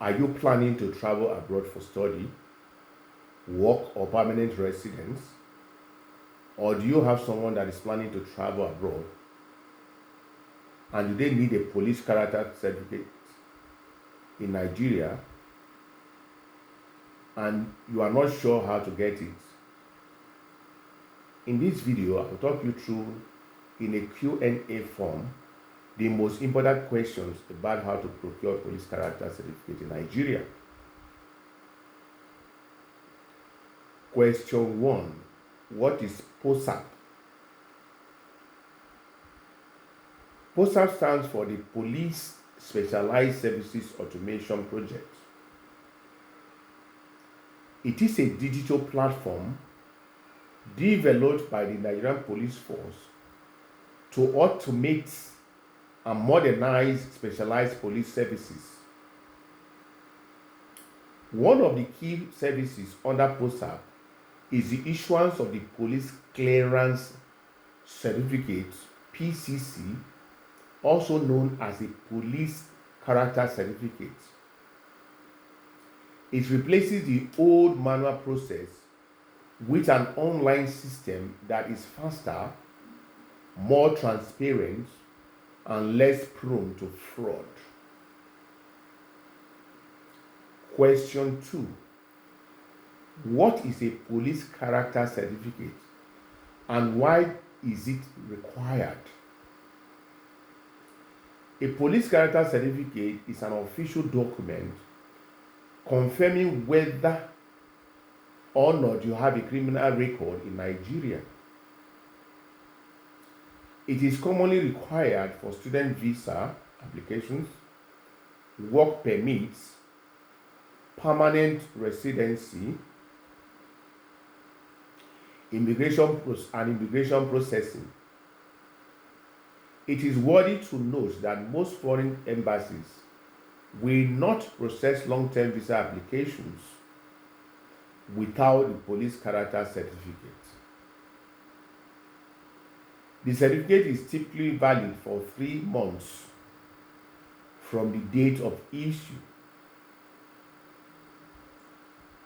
Are you planning to travel abroad for study, work, or permanent residence? Or do you have someone that is planning to travel abroad and do they need a police character certificate in Nigeria and you are not sure how to get it? In this video, I'll talk you through in a Q&A form the most important questions about how to procure police character certificate in Nigeria. Question 1. What is POSSAP? POSSAP stands for the Police Specialized Services Automation Project. It is a digital platform developed by the Nigerian Police Force to automate and modernize specialized police services. One of the key services under POSSAP is the issuance of the Police Clearance Certificate, PCC, also known as the Police Character Certificate. It replaces the old manual process with an online system that is faster, more transparent, and less prone to fraud. Question 2. What is a police character certificate and why is it required? A police character certificate is an official document confirming whether or not you have a criminal record in Nigeria. It is commonly required for student visa applications, work permits, permanent residency, immigration processing. It is worthy to note that most foreign embassies will not process long-term visa applications without the police character certificate. The certificate is typically valid for 3 months from the date of issue.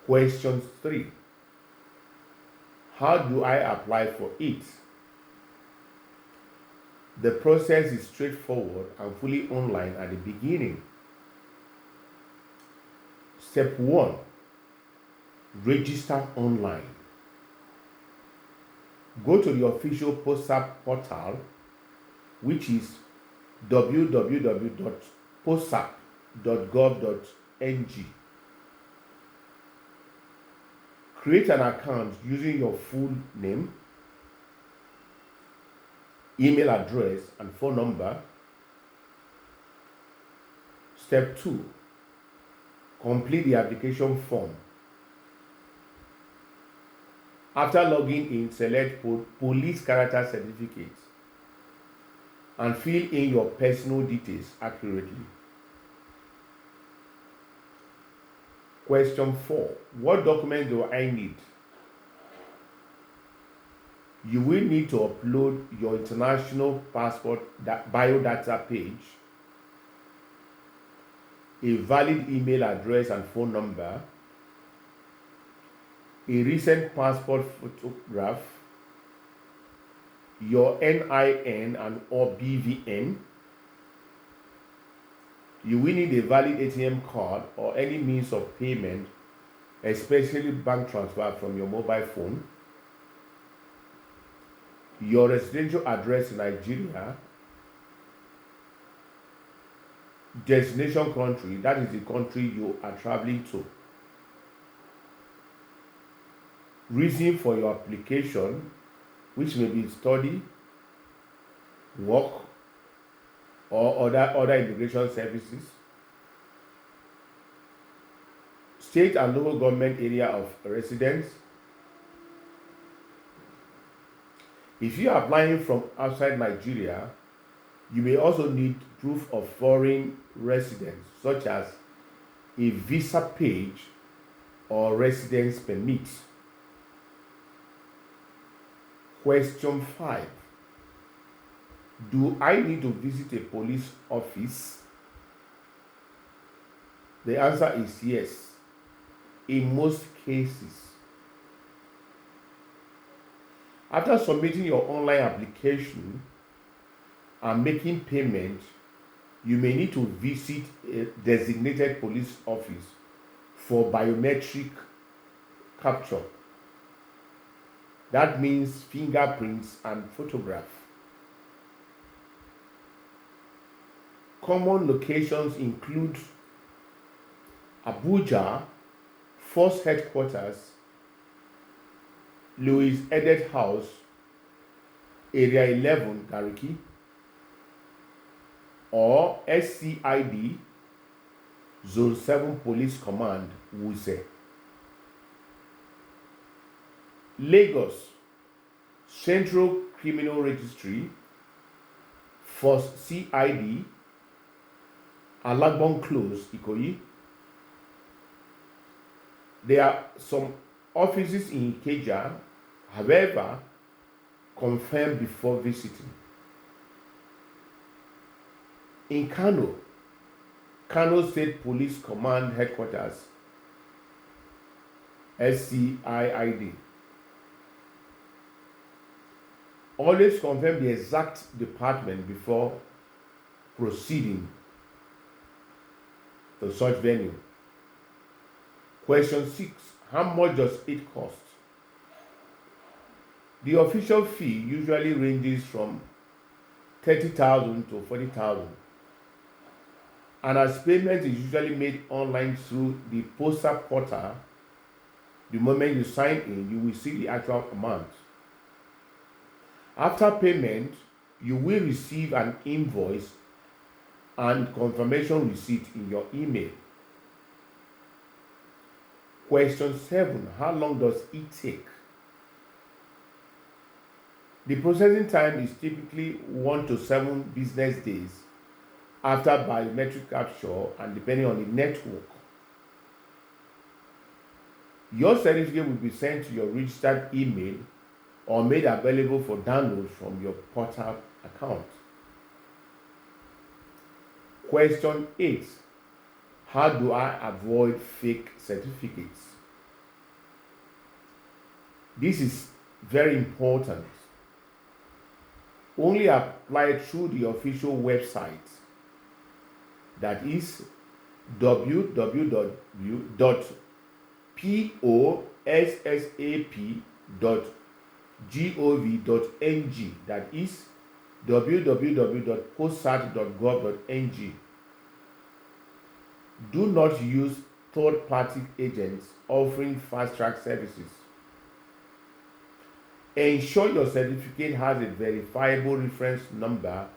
Question 3. How do I apply for it? The process is straightforward and fully online at the beginning. Step 1. Register online. Go to the official POSSAP portal, which is www.possap.gov.ng. Create an account using your full name, email address, and phone number. Step 2. Complete the application form. After logging in, select Police Character Certificate and fill in your personal details accurately. Question 4. What document do I need? You will need to upload your international passport biodata page, a valid email address and phone number, a recent passport photograph, your NIN and or BVN. You will need a valid ATM card or any means of payment, especially bank transfer from your mobile phone, your residential address in Nigeria, destination country, that is the country you are traveling to, reason for your application, which may be study, work, or other immigration services, state and local government area of residence. If you are applying from outside Nigeria, you may also need proof of foreign residence, such as a visa page or residence permit. Question 5. Do I need to visit a police office? The answer is yes, in most cases. After submitting your online application and making payment, you may need to visit a designated police office for biometric capture. That means fingerprints and photograph. Common locations include Abuja, Force Headquarters, Louis Edet House, Area 11, Gariki, or SCID, Zone 7 Police Command, Wuse. Lagos, Central Criminal Registry, Force CID, Alagbon Close, Ikoyi. There are some offices in Ikeja, however, confirm before visiting. In Kano, Kano State Police Command Headquarters, SCID. Always confirm the exact department before proceeding to such venue. Question 6. How much does it cost? The official fee usually ranges from 30,000 to 40,000. And as payment is usually made online through the POSSAP portal, the moment you sign in, you will see the actual amount. After payment, you will receive an invoice and confirmation receipt in your email. Question 7. How long does it take? The processing time is typically 1 to 7 business days after biometric capture and depending on the network. Your certificate will be sent to your registered email or made available for download from your portal account. Question 8. How do I avoid fake certificates? This is very important. Only apply through the official website, that is www.possap.gov.ng, that is www.possat.gov.ng. Do not use third-party agents offering fast-track services. Ensure your certificate has a verifiable reference number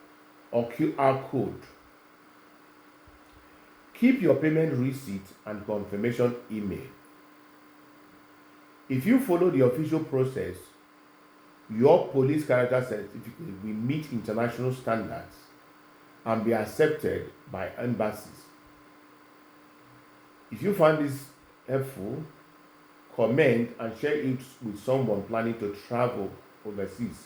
or QR code. Keep your payment receipt and confirmation email. If you follow the official process, your police character certificate will meet international standards and be accepted by embassies. If you find this helpful, comment and share it with someone planning to travel overseas.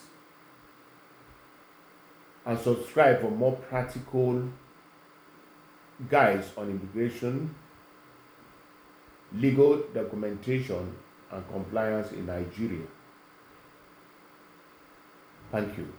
And subscribe for more practical guides on immigration, legal documentation, and compliance in Nigeria. Thank you.